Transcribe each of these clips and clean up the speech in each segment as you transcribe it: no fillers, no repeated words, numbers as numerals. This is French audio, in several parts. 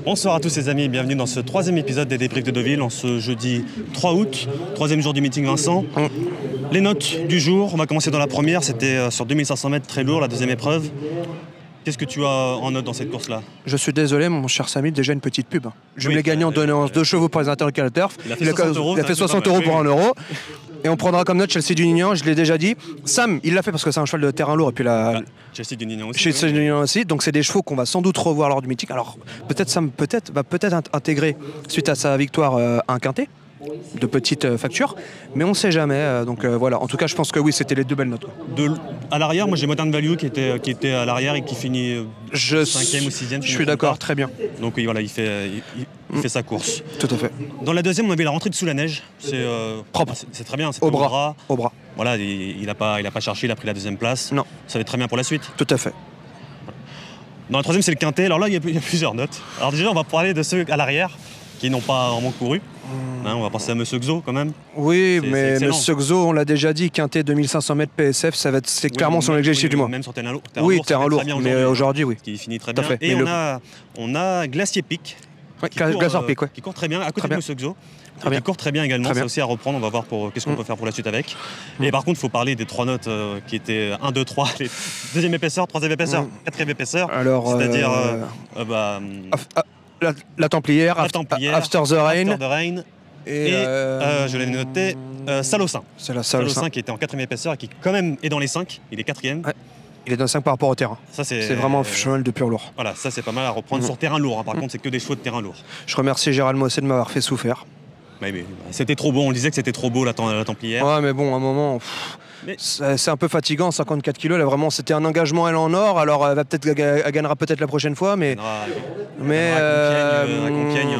Bonsoir à tous les amis, bienvenue dans ce troisième épisode des débriefs de Deauville en ce jeudi 3 août, troisième jour du meeting Vincent. Les notes du jour, on va commencer dans la première, c'était sur 2500 mètres, très lourd, la deuxième épreuve. Qu'est-ce que tu as en note dans cette course-là? Je suis désolé, mon cher Samy, déjà une petite pub. Je voulais gagner en donnant 2 chevaux pour les interlocuteurs turf. Il a fait 60 euros pour 1 euro. Et on prendra comme note Chelsea du Nignan, je l'ai déjà dit. Sam, il l'a fait parce que c'est un cheval de terrain lourd. Et puis Chelsea du Nignan aussi. Chelsea du Nignan aussi. Donc c'est des chevaux qu'on va sans doute revoir lors du meeting. Alors peut-être Sam va peut-être intégrer suite à sa victoire un quintet de petite facture, mais on ne sait jamais. Donc voilà, en tout cas je pense que oui, c'était les 2 belles notes. À l'arrière, moi j'ai Modern Value qui était à l'arrière et qui finit 5e ou 6e. Je suis d'accord, très bien. Donc oui, voilà, il fait sa course. Tout à fait. Dans la deuxième, on avait la rentrée de Sous la Neige. C'est propre. C'est très bien. Au bras. Voilà, il n'a pas cherché, il a pris la deuxième place. Non. Ça va être très bien pour la suite. Tout à fait. Dans la troisième, c'est le quintet. Alors là, il y a plusieurs notes. Alors déjà, on va parler de ceux à l'arrière qui n'ont pas vraiment couru. On va penser à Monsieur Xo quand même. Oui, mais Monsieur Xo, on l'a déjà dit, quintet 2500 mètres PSF, c'est clairement son objectif du mois. Même sur terrain lourd. Oui, terrain lourd, mais aujourd'hui, oui. Qui finit très bien. Et on a Glacier Pic. Qui court très bien, à côté de Monsieur Xo. Qui court très bien également, c'est aussi à reprendre, on va voir qu'est-ce qu'on peut faire pour la suite avec. Et par contre, il faut parler des 3 notes qui étaient 1, 2, 3, les deuxième épaisseur, troisième épaisseur, quatrième épaisseur. C'est-à-dire la Templière, After the Rain. Et je l'ai noté, Salocin. C'est la Salocin qui était en quatrième épaisseur et qui quand même est dans les 5, il est quatrième. Ouais. Il est dans 5 par rapport au terrain. C'est vraiment un cheval de pur lourd. Voilà, ça c'est pas mal à reprendre sur terrain lourd. Par contre, c'est que des chevaux de terrain lourd. Je remercie Gérald Mossé de m'avoir fait souffrir. Mais c'était trop beau, on disait que c'était trop beau la Templière. Ouais, mais bon, à un moment, c'est un peu fatigant, 54 kilos. Là, vraiment, c'était un engagement, elle en or. Alors, elle gagnera peut-être la prochaine fois, mais. À Compiègne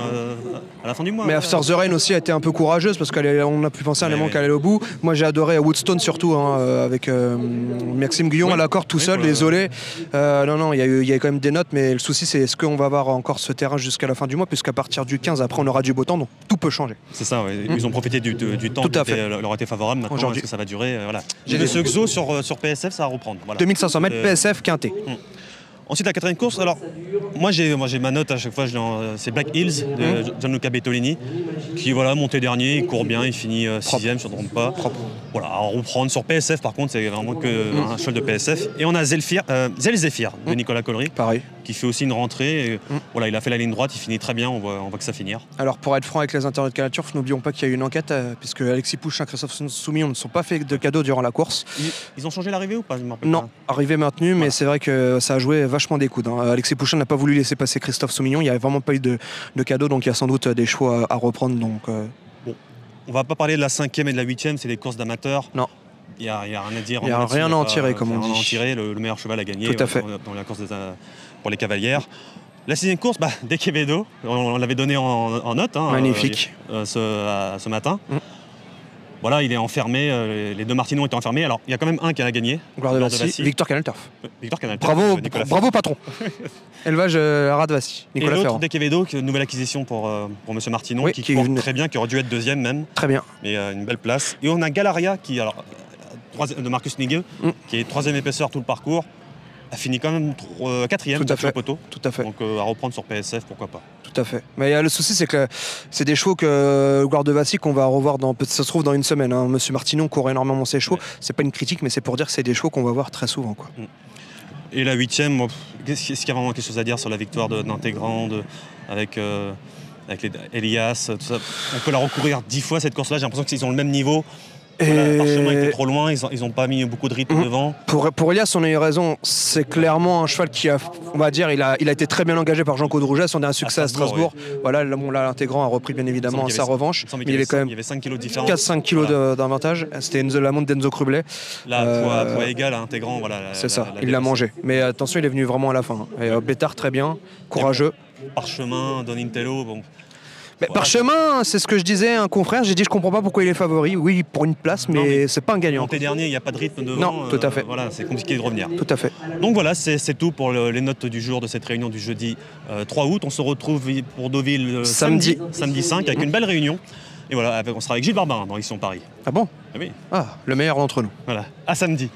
à la fin du mois. Mais After the Rain aussi a été un peu courageuse parce qu'on a pu penser à un moment qu'elle allait au bout. Moi, j'ai adoré à Woodstone surtout, avec Maxime Guillon à la corde tout seul, désolé. Non, il y a quand même des notes, mais le souci, c'est est-ce qu'on va avoir encore ce terrain jusqu'à la fin du mois, puisqu'à partir du 15, après, on aura du beau temps, donc tout peut changer. C'est ça, ils ont profité du temps qui leur était favorable. Maintenant, est-ce que ça va durer voilà. J'ai Monsieur Xo sur PSF, ça va reprendre. Voilà. 2500 mètres PSF quintet. Ensuite, la quatrième course, alors moi j'ai ma note à chaque fois, c'est Black Hills de Gianluca Bettolini, qui voilà, monté dernier, il court bien, il finit 6ème, je ne me trompe pas. Voilà, à reprendre sur PSF par contre, c'est vraiment un cheval de PSF. Et on a Zelzéphir de Nicolas Collery, pareil, qui fait aussi une rentrée. Et, voilà, il a fait la ligne droite, il finit très bien, on voit que ça finir. Alors pour être franc avec les internautes de Turf, n'oublions pas qu'il y a eu une enquête, puisque Alexis Pouchin et Christophe Soumillon ne sont pas fait de cadeaux durant la course. Ils ont changé l'arrivée ou pas? Non, arrivée maintenue, mais c'est vrai que ça a joué vachement des coudes. Alexis Pouchin n'a pas voulu laisser passer Christophe Soumillon, il n'y avait vraiment pas eu de cadeau, donc il y a sans doute des choix à reprendre. Donc, Bon. On va pas parler de la 5e et de la 8e, c'est des courses d'amateurs. Non. Il n'y a rien à dire. Il n'y a rien à en tirer, comme on dit. Le meilleur cheval a gagné Tout à fait. dans la course pour les cavalières. La 6e course, De Quevedo, on l'avait donné en note. Magnifique. Ce matin. Voilà, il est enfermé, les 2 Martinons étaient enfermés. Alors, il y a quand même un qui a gagné. Gloire de Vassy, Victor Canal Turf. Bravo patron. Élevage Arad Vassy, Nicolas Ferrand. Et l'autre, De Quevedo, nouvelle acquisition pour M. Martinon, qui court très bien, qui aurait dû être 2e même. Très bien. Mais une belle place. Et on a Galaria, de Marcus Nigueux, qui est 3e épaisseur tout le parcours. A fini quand même 4e au poteau. Tout à fait. Donc à reprendre sur PSF, pourquoi pas. Tout à fait. Mais le souci, c'est que c'est des chevaux que Gloire de Vassy qu'on va revoir ça se trouve dans une semaine. Monsieur Martinon court énormément ses chevaux. C'est pas une critique, mais c'est pour dire que c'est des chevaux qu'on va voir très souvent. Et la 8e, est-ce qu'il y a vraiment quelque chose à dire sur la victoire d'Intégrand avec les Elias, tout ça. On peut la recourir 10 fois cette course-là. J'ai l'impression qu'ils ont le même niveau. Le parchemin était trop loin, ils n'ont pas mis beaucoup de rythme devant. Pour Elias, on a eu raison. C'est clairement un cheval qui a, on va dire, il a été très bien engagé par Jean-Claude Rouget. Son dernier succès à Strasbourg. Oui. Voilà, l'Intégrant a repris bien évidemment sa revanche. Il y avait quand même 5 kilos de différence. 4-5 kilos d'avantage. C'était la montre d'Enzo Crublet. Là, poids égal à Intégrant. Voilà, c'est ça, il l'a mangé. Mais attention, il est venu vraiment à la fin. Et Bétard, très bien, courageux. Parchemin, Donatello, bon. Voilà. Parchemin, c'est ce que je disais à un confrère, j'ai dit je comprends pas pourquoi il est favori, oui pour une place, mais c'est pas un gagnant. Monté dernier, il n'y a pas de rythme devant. Non, tout à fait. Voilà, c'est compliqué de revenir. Tout à fait. Donc voilà, c'est tout pour les notes du jour de cette réunion du jeudi 3 août. On se retrouve pour Deauville samedi 5 avec une belle réunion. Et voilà, on sera avec Gilles Barbarin dans Ici Paris. Ah bon? Ah oui. Ah, le meilleur d'entre nous. Voilà, à samedi.